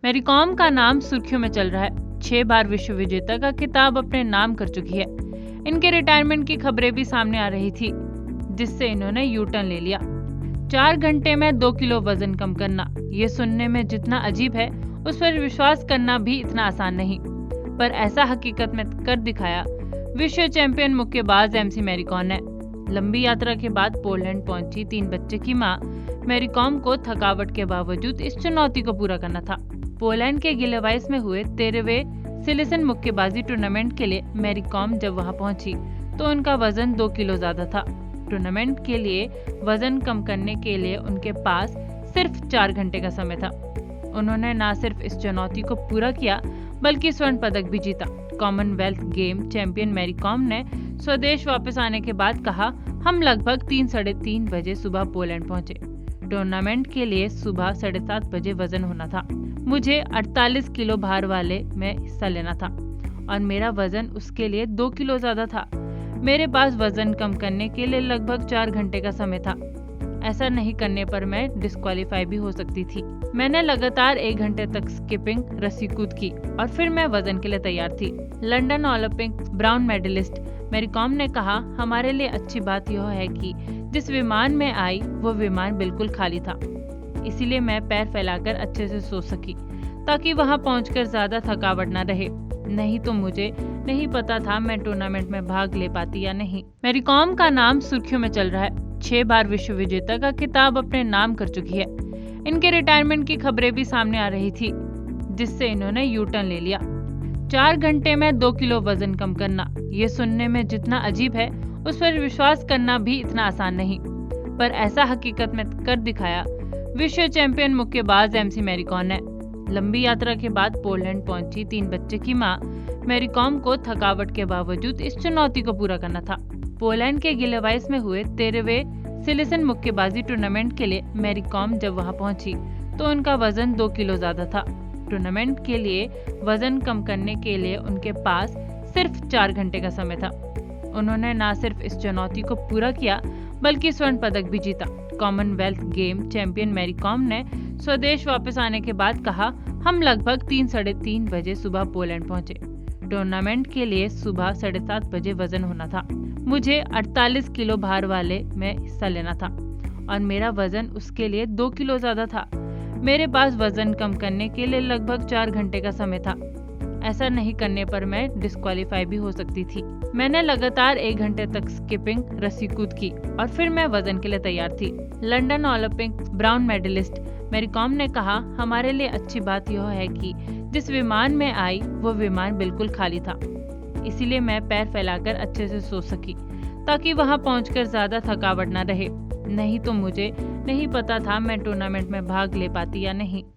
Mary com का नाम सुर्खियों में चल रहा है। 6 बार विश्व विजेता का खिताब अपने नाम कर चुकी है। इनके रिटायरमेंट की खबरें भी सामने आ रही थी, जिससे इन्होंने यू टर्न ले लिया। 4 घंटे में 2 किलो वजन कम करना, ये सुनने में जितना अजीब है, उस पर विश्वास करना भी इतना आसान नहीं। पर ऐसा हकीकत में कर दिखाया विश्व चैंपियन मुक्केबाज एमसी मैरी कॉम ने। लंबी यात्रा के बाद पोलैंड पहुंची 3 बच्चे की मां मैरी कॉम को थकावट के बावजूद इस चुनौती को पूरा करना था। पोलैंड के गिलेवाइस में हुए 13वें सिलेसन मुक्केबाजी टूर्नामेंट के लिए मैरी कॉम जब वहां पहुंची तो उनका वजन 2 किलो ज्यादा था। टूर्नामेंट के लिए वजन कम करने के लिए उनके पास सिर्फ 4 घंटे का समय था। उन्होंने न सिर्फ इस चुनौती को पूरा किया बल्कि स्वर्ण पदक भी जीता। Commonwealth game champion Mary Kom ने स्वदेश वापस आने के बाद कहा, हम लगभग 3-3:30 बजे सुबह पोलैंड पहुंचे। टूर्नामेंट के लिए सुबह 7:30 बजे वजन होना था। मुझे 48 किलो भार वाले में हिस्सा लेना था और मेरा वजन उसके लिए 2 किलो ज्यादा था। मेरे पास वजन कम करने के लिए लगभग 4 घंटे का समय था। ऐसा नहीं करने पर मैं डिस्क्वालीफाई भी हो सकती थी। मैंने लगातार 1 घंटे तक स्किपिंग रस्सी कूद की और फिर मैं वजन के लिए तैयार थी। London Olympic bronze medallist Mary Kom ने कहा, हमारे लिए अच्छी बात यह है कि जिस विमान में आई वो विमान बिल्कुल खाली था, इसीलिए मैं पैर फैलाकर अच्छे से सो सकी ताकि वहां पहुंचकर ज्यादा थकावट न रहे। नहीं तो मुझे नहीं पता था मैं टूर्नामेंट में भाग ले पाती या नहीं। मैरी कॉम का नाम सुर्खियों में चल रहा है। 6 बार विश्व विजेता का खिताब अपने नाम कर चुकी है। इनके रिटायरमेंट की खबरें भी सामने आ रही थी, जिससे इन्होंने यू टर्न ले लिया। 4 घंटे में 2 किलो वजन कम करना, ये सुनने में जितना अजीब है, उस पर विश्वास करना भी इतना आसान नहीं। पर ऐसा हकीकत में कर दिखाया विश्व चैंपियन मुक्केबाज एमसी मैरी कॉम ने। लंबी यात्रा के बाद पोलैंड पहुंची 3 बच्चे की मां मैरी कॉम को थकावट के बावजूद इस चुनौती को पूरा करना था। पोलैंड के गिलेवाइस में हुए 13वें सिलेसन मुक्केबाजी टूर्नामेंट के लिए मैरी कॉम जब वहां पहुंची तो उनका वजन 2 किलो ज्यादा था। टूर्नामेंट के लिए वजन कम करने के लिए उनके पास सिर्फ 4 घंटे का समय था। उन्होंने न सिर्फ इस चुनौती को पूरा किया बल्कि स्वर्ण पदक भी जीता। Commonwealth game champion Mary Kom ने स्वदेश वापस आने के बाद कहा, हम लगभग 3-3:30 बजे सुबह पोलैंड पहुंचे। टूर्नामेंट के लिए सुबह 7:30 बजे वजन होना था। मुझे 48 किलो भार वाले में हिस्सा लेना था और मेरा वजन उसके लिए 2 किलो ज्यादा था। मेरे पास वजन कम करने के लिए लगभग 4 घंटे का समय था। ऐसा नहीं करने पर मैं डिस्क्वालीफाई भी हो सकती थी। मैंने लगातार 1 घंटे तक स्किपिंग रस्सी कूद की और फिर मैं वजन के लिए तैयार थी। London Olympic bronze medallist Mary Kom ने कहा, हमारे लिए अच्छी बात यह है कि जिस विमान में आई वो विमान बिल्कुल खाली था, इसीलिए मैं पैर फैलाकर अच्छे से सो सकी ताकि वहां पहुंचकर ज्यादा थकावट न रहे। नहीं तो मुझे नहीं पता था मैं टूर्नामेंट में भाग ले पाती या नहीं।